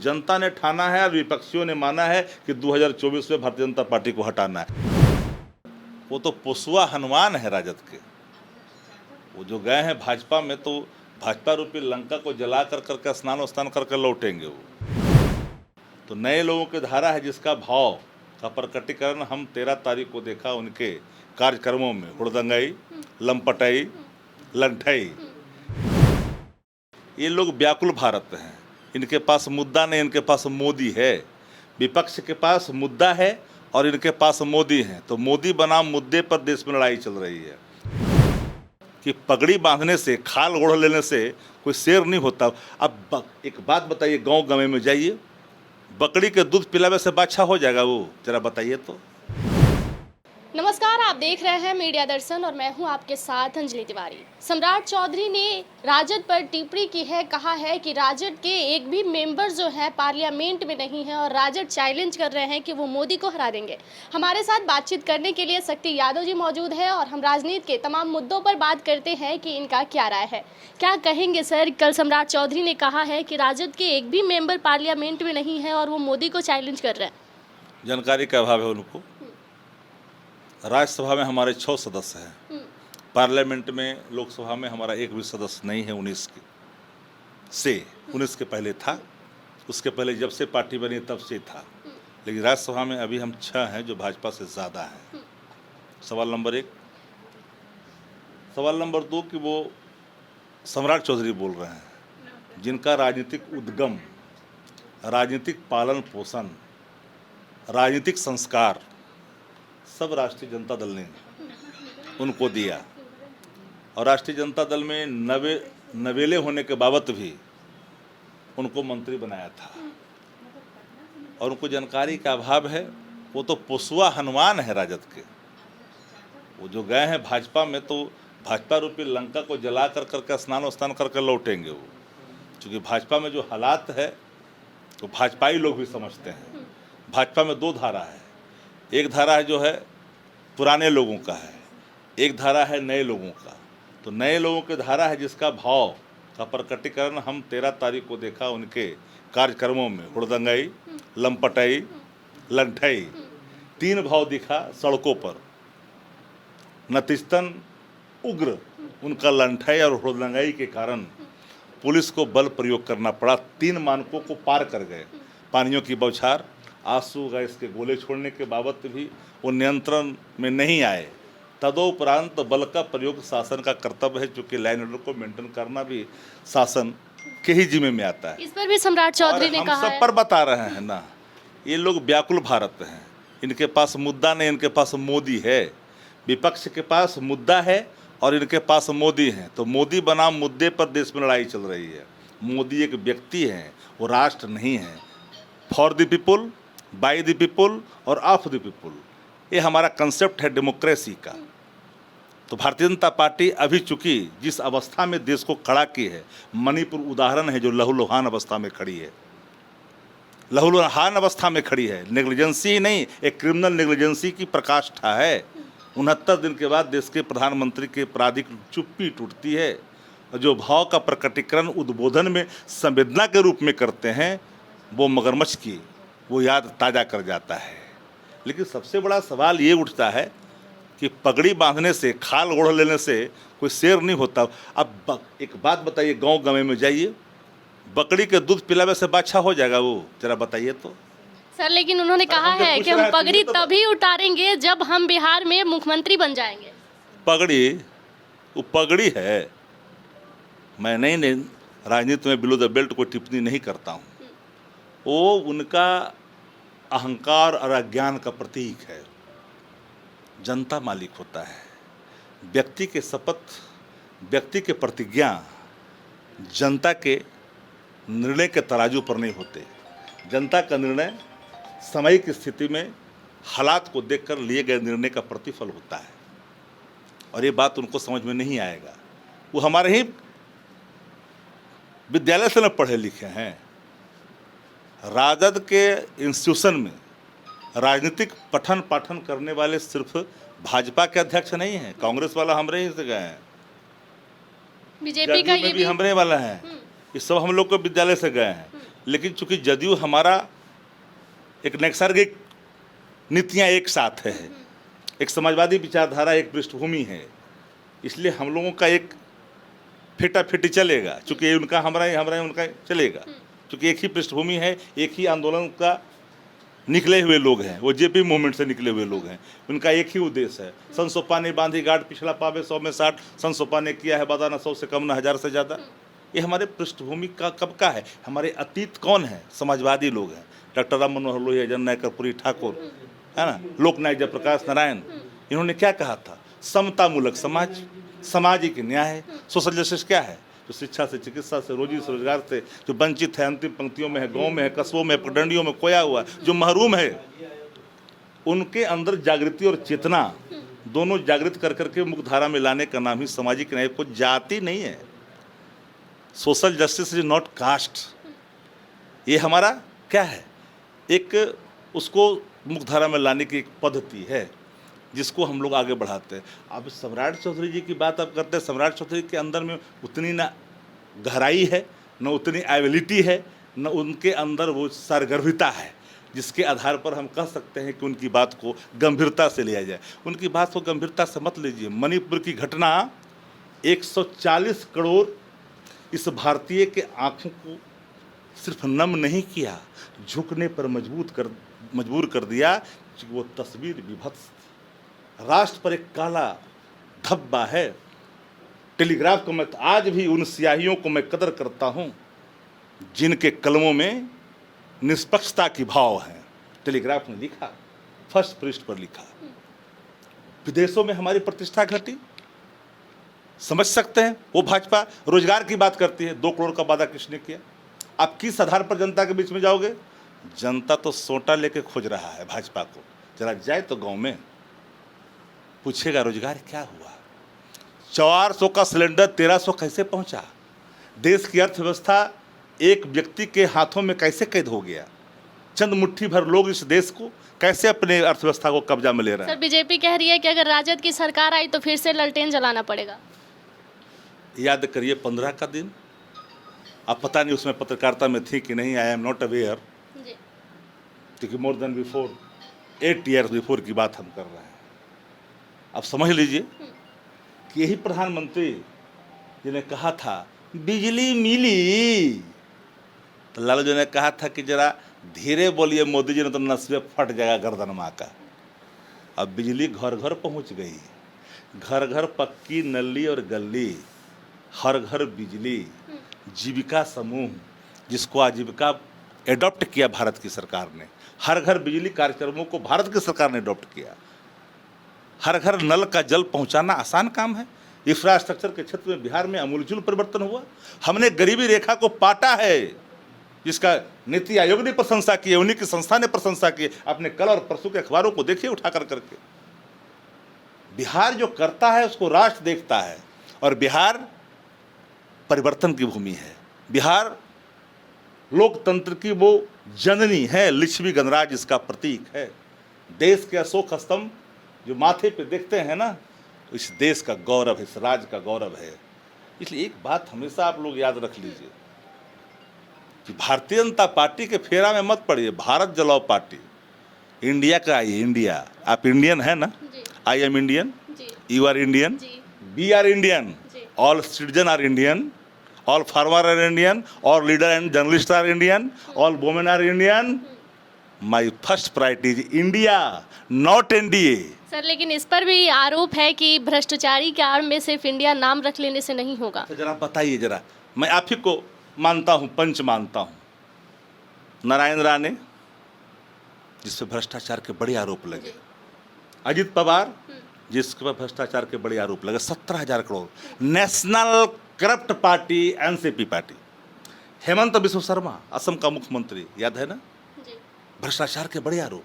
जनता ने ठाना है और विपक्षियों ने माना है कि 2024 में भारतीय जनता पार्टी को हटाना है। वो तो पोसुआ हनुमान है राजद के। वो जो गए हैं भाजपा में, तो भाजपा रूपी लंका को जला कर करके स्नान करके लौटेंगे। वो तो नए लोगों की धारा है, जिसका भाव का प्रकटीकरण हम 13 तारीख को देखा उनके कार्यक्रमों में। हुड़दंगाई, लंपटाई, लंठाई, ये लोग व्याकुल भारत हैं। इनके पास मुद्दा नहीं, इनके पास मोदी है। विपक्ष के पास मुद्दा है और इनके पास मोदी है। तो मोदी बनाम मुद्दे पर देश में लड़ाई चल रही है कि पगड़ी बांधने से, खाल ओढ़ लेने से कोई शेर नहीं होता। अब एक बात बताइए, गांव गंवे में जाइए, बकरी के दूध पिलावे से बादशाह हो जाएगा वो? जरा बताइए तो। नमस्कार, आप देख रहे हैं मीडिया दर्शन और मैं हूं आपके साथ अंजलि तिवारी। सम्राट चौधरी ने राजद पर टिप्पणी की है, कहा है कि राजद के एक भी मेंबर जो है पार्लियामेंट में नहीं है और राजद चैलेंज कर रहे हैं कि वो मोदी को हरा देंगे। हमारे साथ बातचीत करने के लिए शक्ति यादव जी मौजूद है और हम राजनीति के तमाम मुद्दों पर बात करते हैं कि इनका क्या राय है। क्या कहेंगे सर? कल सम्राट चौधरी ने कहा है कि राजद के एक भी मेंबर पार्लियामेंट में नहीं है और वो मोदी को चैलेंज कर रहे हैं। जानकारी का अभाव है उनको। राज्यसभा में हमारे 6 सदस्य हैं, पार्लियामेंट में, लोकसभा में हमारा एक भी सदस्य नहीं है। 19 के पहले था, उसके पहले जब से पार्टी बनी तब से था, लेकिन राज्यसभा में अभी हम 6 हैं, जो भाजपा से ज़्यादा हैं। सवाल नंबर 1। सवाल नंबर 2 कि वो सम्राट चौधरी बोल रहे हैं, जिनका राजनीतिक उद्गम, राजनीतिक पालन पोषण, राजनीतिक संस्कार सब राष्ट्रीय जनता दल ने उनको दिया। और राष्ट्रीय जनता दल में नवेले होने के बावत भी उनको मंत्री बनाया था। और उनको जानकारी का अभाव है। वो तो पोसुआ हनुमान है राजद के। वो जो गए हैं भाजपा में, तो भाजपा रूपी लंका को जला कर करके स्नान करके लौटेंगे वो। क्योंकि भाजपा में जो हालात है तो भाजपाई लोग भी समझते हैं। भाजपा में 2 धारा है। एक धारा है जो है पुराने लोगों का है, एक धारा है नए लोगों का। तो नए लोगों की धारा है, जिसका भाव का प्रकटीकरण हम 13 तारीख को देखा उनके कार्यक्रमों में। हुड़दंगाई, लंपटाई, लंठाई, 3 भाव दिखा सड़कों पर। नतीजतन उग्र उनका लंठाई और हुड़दंगाई के कारण पुलिस को बल प्रयोग करना पड़ा। 3 मानकों को पार कर गए। पानियों की बौछार, आंसू गैस के गोले छोड़ने के बाबत भी वो नियंत्रण में नहीं आए। तदोपरांत बल का प्रयोग शासन का कर्तव्य है, चूँकि लाइन ऑर्डर को मेंटेन करना भी शासन के ही जिम्मे में आता है। इस पर भी सम्राट चौधरी ने कहा है। सब पर बता रहे हैं ना, ये लोग व्याकुल भारत हैं। इनके पास मुद्दा नहीं, इनके पास मोदी है। विपक्ष के पास मुद्दा है और इनके पास मोदी है। तो मोदी बनाम मुद्दे पर देश में लड़ाई चल रही है। मोदी एक व्यक्ति है, वो राष्ट्र नहीं है। For the people, by the people और ऑफ द पीपुल, ये हमारा कंसेप्ट है डेमोक्रेसी का। तो भारतीय जनता पार्टी अभी चूंकि जिस अवस्था में देश को खड़ा की है, मणिपुर उदाहरण है, जो लहूलुहान अवस्था में खड़ी है। लहूलुहान अवस्था में खड़ी है, नेग्लिजेंसी नहीं, एक क्रिमिनल नेग्लिजेंसी की प्रकाष्ठा है। 69 दिन के बाद देश के प्रधानमंत्री के आपराधिक चुप्पी टूटती है। और जो भाव का प्रकटीकरण उद्बोधन में संवेदना के रूप में करते हैं, वो मगरमच्छ की वो याद ताज़ा कर जाता है। लेकिन सबसे बड़ा सवाल ये उठता है कि पगड़ी बांधने से, खाल ओढ़ लेने से कोई शेर नहीं होता। अब एक बात बताइए, गांव गंवे में जाइए, बकरी के दूध पिलावे से बादशाह हो जाएगा वो? जरा बताइए तो। सर, लेकिन उन्होंने कहा है कि हम पगड़ी तभी उतारेंगे जब हम बिहार में मुख्यमंत्री बन जाएंगे। पगड़ी, वो पगड़ी है। मैं नहीं राजनीति में बिलो द बेल्ट कोई टिप्पणी नहीं करता हूँ। वो उनका अहंकार और अज्ञान का प्रतीक है। जनता मालिक होता है। व्यक्ति के शपथ, व्यक्ति के प्रतिज्ञा जनता के निर्णय के तराजू पर नहीं होते। जनता का निर्णय समय की स्थिति में हालात को देखकर लिए गए निर्णय का प्रतिफल होता है। और ये बात उनको समझ में नहीं आएगा। वो हमारे ही विद्यालय से न पढ़े लिखे हैं। राजद के इंस्टीट्यूशन में राजनीतिक पठन पाठन करने वाले सिर्फ भाजपा के अध्यक्ष नहीं हैं, कांग्रेस वाला हमरे ही से गए हैं, बीजेपी का ये भी हमरे वाला है। ये सब हम लोग को विद्यालय से गए हैं। लेकिन चूंकि जदयू हमारा एक नैसर्गिक नीतियाँ एक साथ है, एक समाजवादी विचारधारा, एक पृष्ठभूमि है, इसलिए हम लोगों का एक फिटा चलेगा। चूंकि ये उनका हमारा ही उनका चलेगा, चूंकि एक ही पृष्ठभूमि है, एक ही आंदोलन का निकले हुए लोग हैं, वो जेपी मूवमेंट से निकले हुए लोग हैं। उनका एक ही उद्देश्य है, संसोपा ने बांधी गांठ पिछला पावे 100 में 60, संसोपा ने किया है बादाना 100 से कम न 1000 से ज़्यादा। ये हमारे पृष्ठभूमि का कब का है, हमारे अतीत कौन है, समाजवादी लोग हैं, डॉक्टर राम मनोहर लोहिया, जननायक कर्पूरी ठाकुर, है ना, लोकनायक जयप्रकाश नारायण। इन्होंने क्या कहा था, समतामूलक समाज, सामाजिक न्याय, सोशल जस्टिस क्या है, जो शिक्षा से, चिकित्सा से, रोजी से, रोजगार से जो वंचित है, अंतिम पंक्तियों में है, गांव में है, कस्बों में, पगडंडियों में खोया हुआ, जो महरूम है, उनके अंदर जागृति और चेतना दोनों जागृत कर करके मुख्य धारा में लाने का नाम ही सामाजिक न्याय। को जाति नहीं है, social justice is not caste. ये हमारा क्या है, एक उसको मुख्य धारा में लाने की एक पद्धति है जिसको हम लोग आगे बढ़ाते हैं। अब सम्राट चौधरी जी की बात आप करते हैं, सम्राट चौधरी के अंदर में उतनी ना गहराई है, न उतनी एबिलिटी है, न उनके अंदर वो सरगर्भिता है जिसके आधार पर हम कह सकते हैं कि उनकी बात को गंभीरता से लिया जाए। उनकी बात को गंभीरता से मत लीजिए। मणिपुर की घटना 140 करोड़ इस भारतीय के आँखों को सिर्फ नम नहीं किया, झुकने पर मजबूर कर दिया कि वो तस्वीर विभत्स। राष्ट्र पर एक काला धब्बा है। टेलीग्राफ को मैं आज भी उन सियाहियों को मैं कदर करता हूं जिनके कलमों में निष्पक्षता की भाव है। टेलीग्राफ ने लिखा, फर्स्ट पृष्ठ पर लिखा, विदेशों में हमारी प्रतिष्ठा घटी, समझ सकते हैं। वो भाजपा रोजगार की बात करती है, 2 करोड़ का वादा किसने किया? आप किस आधार पर जनता के बीच में जाओगे? जनता तो सोटा लेके खोज रहा है भाजपा को। जरा जाए तो गांव में पूछेगा रोजगार क्या हुआ, 400 का सिलेंडर 1300 कैसे पहुंचा, देश की अर्थव्यवस्था एक व्यक्ति के हाथों में कैसे कैद हो गया, चंद मुट्ठी भर लोग इस देश को कैसे अपने अर्थव्यवस्था को कब्जा में ले रहे हैं। सर, बीजेपी कह रही है कि अगर राजद की सरकार आई तो फिर से ललटेन जलाना पड़ेगा। याद करिए 15 का दिन, अब पता नहीं उसमें पत्रकारिता में थी कि नहीं, आई एम नॉट अवेयर, क्योंकि more than before 8 years before की बात हम कर रहे हैं। अब समझ लीजिए कि यही प्रधानमंत्री जिन्हें कहा था बिजली मिली, तो लालू जी ने कहा था कि जरा धीरे बोलिए मोदी जी, ने तो नस्बे फट जाएगा गर्दन माँ का। अब बिजली घर घर पहुंच गई, घर घर पक्की नली और गली, हर घर बिजली, जीविका समूह जिसको आजीविका एडॉप्ट किया भारत की सरकार ने, हर घर बिजली कार्यक्रमों को भारत की सरकार ने एडॉप्ट किया। हर घर नल का जल पहुंचाना आसान काम है। इंफ्रास्ट्रक्चर के क्षेत्र में बिहार में आमूलचूल परिवर्तन हुआ। हमने गरीबी रेखा को पाटा है, जिसका नीति आयोग ने प्रशंसा की है, उन्हीं की संस्था ने प्रशंसा की है। अपने कल और परसों के अखबारों को देखिए उठा करके। बिहार जो करता है उसको राष्ट्र देखता है, और बिहार परिवर्तन की भूमि है। बिहार लोकतंत्र की वो जननी है, लिच्छवी गणराज्य इसका प्रतीक है। देश के अशोक स्तंभ जो माथे पे देखते हैं ना, इस देश का गौरव है, इस राज्य का गौरव है। इसलिए एक बात हमेशा आप लोग याद रख लीजिए कि भारतीय जनता पार्टी के फेरा में मत पड़िए। भारत जलाओ पार्टी, इंडिया का आइए, इंडिया। आप इंडियन है ना? I am Indian, you are Indian, we are Indian, all citizen are Indian, all farmer are Indian, all leader and journalist are Indian, all women are Indian. My first priority is India, not NDA. Sir, लेकिन इस पर भी आरोप है कि भ्रष्टाचारी के आड़ में सिर्फ इंडिया नाम रख लेने से नहीं होगा। तो जरा बताइए, जरा मैं आप ही को मानता हूँ, पंच मानता हूँ, नारायण राणे जिस पर भ्रष्टाचार के बड़े आरोप लगे, अजित पवार जिस पर भ्रष्टाचार के बड़े आरोप लगे, 17,000 crore, national corrupt party NCP party, Hemant Biswa Sharma Assam का मुख्यमंत्री, याद है ना, भ्रष्टाचार के बड़े आरोप,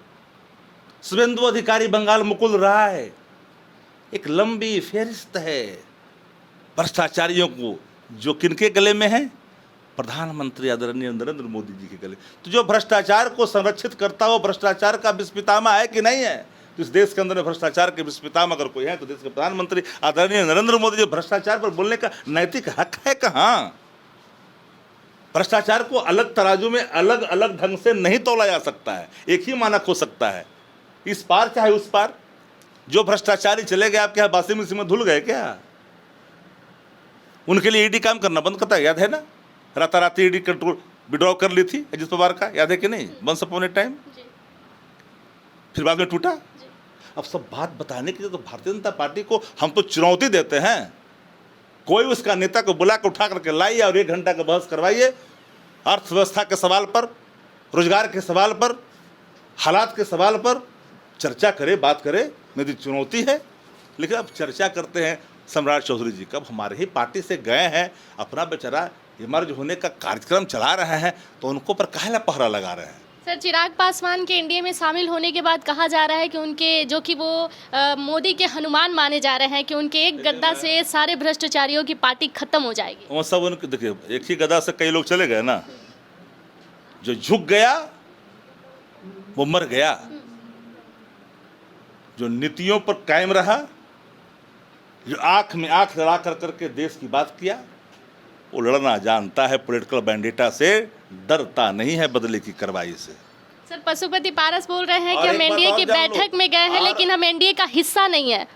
शुभेंदु अधिकारी बंगाल, मुकुल राय, एक लंबी फेहरिस्त है भ्रष्टाचारियों को, जो किनके गले में है? प्रधानमंत्री आदरणीय नरेंद्र मोदी जी के गले। तो जो भ्रष्टाचार को संरक्षित करता हो, भ्रष्टाचार का विस्पितामा है कि नहीं है? तो इस देश के अंदर भ्रष्टाचार के विस्पितामा अगर कोई है तो देश के प्रधानमंत्री आदरणीय नरेंद्र मोदी जी। भ्रष्टाचार पर बोलने का नैतिक हक है कहाँ? भ्रष्टाचार को अलग तराजू में अलग अलग ढंग से नहीं तोला जा सकता है, एक ही मानक हो सकता है, इस पार चाहे उस पार। जो भ्रष्टाचारी चले गए आपके यहाँ वाशिंग मशीन में धुल गए क्या? उनके लिए ईडी काम करना बंद करता है, याद है ना? रातारात ईडी कंट्रोल विड्रॉ कर ली थी अजित पवार का, याद है कि नहीं? वंस अपॉन ए टाइम, फिर बाद में टूटा। अब सब बात बताने के लिए तो भारतीय जनता पार्टी को हम तो चुनौती देते हैं, कोई उसका नेता को बुला कर उठा करके लाइए और 1 घंटा का बहस करवाइए, अर्थव्यवस्था के सवाल पर, रोजगार के सवाल पर, हालात के सवाल पर चर्चा करे, बात करे, मेरी चुनौती है। लेकिन अब चर्चा करते हैं सम्राट चौधरी जी, कब हमारे ही पार्टी से गए हैं, अपना बेचारा इमर्ज होने का कार्यक्रम चला रहे हैं, तो उनको पर काहे पहरा लगा रहे हैं? सर, चिराग पासवान के एनडीए में शामिल होने के बाद कहा जा रहा है कि उनके, जो कि वो मोदी के हनुमान माने जा रहे हैं, कि उनके एक गद्दा से सारे भ्रष्टाचारियों की पार्टी खत्म हो जाएगी। वो सब उनके, देखिए, एक ही गदा से कई लोग चले गए ना। जो झुक गया वो मर गया, जो नीतियों पर कायम रहा, जो आंख में आंख लड़ा कर करके देश की बात किया, वो लड़ना जानता है, पॉलिटिकल बैंडिटा से डरता नहीं है, बदले की कार्रवाई से। सर, पशुपति पारस बोल रहे हैं और कि एक हम बात एनडीए और की जान लो। बैठक में गए हैं, लेकिन हम एनडीए का हिस्सा नहीं है।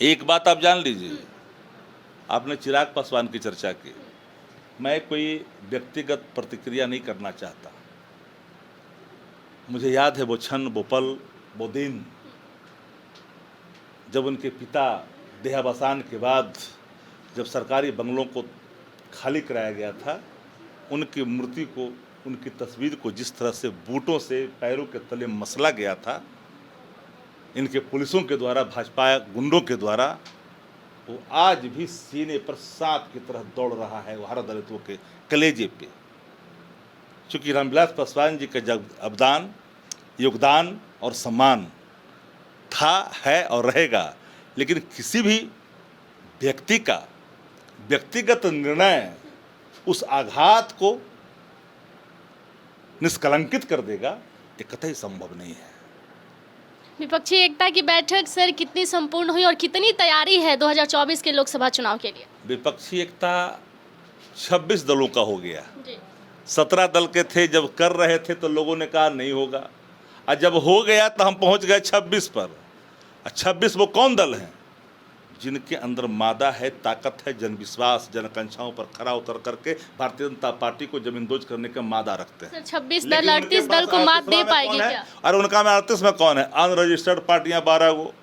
एक बात आप जान लीजिए, आपने चिराग पासवान की चर्चा की, मैं कोई व्यक्तिगत प्रतिक्रिया नहीं करना चाहता। मुझे याद है वो क्षण, वो पल, वो दिन, जब उनके पिता देहावसान के बाद जब सरकारी बंगलों को खाली कराया गया था, उनकी मूर्ति को, उनकी तस्वीर को जिस तरह से बूटों से पैरों के तले मसला गया था इनके पुलिसों के द्वारा, भाजपा गुंडों के द्वारा, वो आज भी सीने पर सांप की तरह दौड़ रहा है, वो हर दलितों के कलेजे पे। चूँकि रामविलास पासवान जी का जब अवदान, योगदान और सम्मान था, है और रहेगा, लेकिन किसी भी व्यक्ति का व्यक्तिगत निर्णय उस आघात को निष्कलंकित कर देगा, ये कतई संभव नहीं है। विपक्षी एकता की बैठक सर कितनी संपूर्ण हुई और कितनी तैयारी है 2024 के लोकसभा चुनाव के लिए? विपक्षी एकता 26 दलों का हो गया। जी। 17 दल के थे, जब कर रहे थे तो लोगों ने कहा नहीं होगा, और जब हो गया तो हम पहुंच गए 26 पर। 26 वो कौन दल हैं? जिनके अंदर मादा है, ताकत है, जनविश्वास, जनआकांक्षाओं पर खरा उतर करके भारतीय जनता पार्टी को जमींदोज करने का मादा रखते हैं। सर, 26 दल 38 दल को मात दे पाएगी क्या? अरे उनका में 38 में कौन है? अनरजिस्टर्ड पार्टियां 12 गो,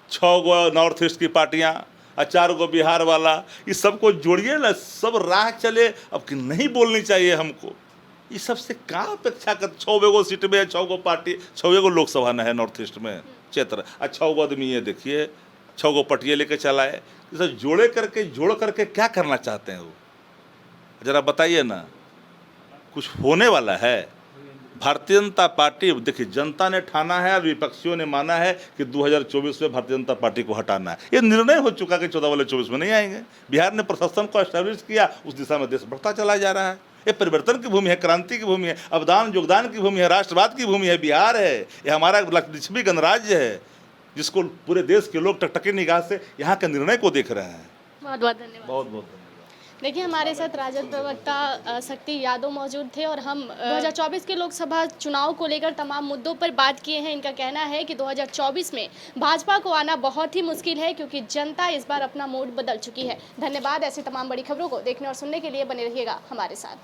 6 गो नॉर्थ ईस्ट की पार्टियां और 4 गो बिहार वाला, इस सबको जोड़िए ना, सब राह चले। अब कि नहीं बोलनी चाहिए हमको, ये सबसे क्या अपेक्षा कर? 6 गो सीट में 6 गो पार्टी, 6 गो लोकसभा न है नॉर्थ ईस्ट में क्षेत्र, और 6 गो आदमी, ये देखिए 6 गो पटिए लेके चला है। ये सब जोड़ करके क्या करना चाहते हैं वो? जरा बताइए ना, कुछ होने वाला है? भारतीय जनता पार्टी, देखिए, जनता ने ठाना है और विपक्षियों ने माना है कि 2024 में भारतीय जनता पार्टी को हटाना है। ये निर्णय हो चुका कि 14 वाले 24 में नहीं आएंगे। बिहार ने प्रशासन को एस्टैब्लिश किया, उस दिशा में देश बढ़ता चला जा रहा है। ये परिवर्तन की भूमि है, क्रांति की भूमि है, अवदान योगदान की भूमि है, राष्ट्रवाद की भूमि है। बिहार है, ये हमारा लिच्छवी गणराज्य है, जिसको पूरे देश के लोग टकटकी निगाह से यहाँ के निर्णय को देख रहे हैं। बहुत बहुत धन्यवाद। बहुत बहुत धन्यवाद। देखिए, हमारे साथ राजद प्रवक्ता शक्ति यादव मौजूद थे और हम 2024 के लोकसभा चुनाव को लेकर तमाम मुद्दों पर बात किए हैं। इनका कहना है कि 2024 में भाजपा को आना बहुत ही मुश्किल है, क्योंकि जनता इस बार अपना मूड बदल चुकी है। धन्यवाद। ऐसी तमाम बड़ी खबरों को देखने और सुनने के लिए बने रहिएगा हमारे साथ।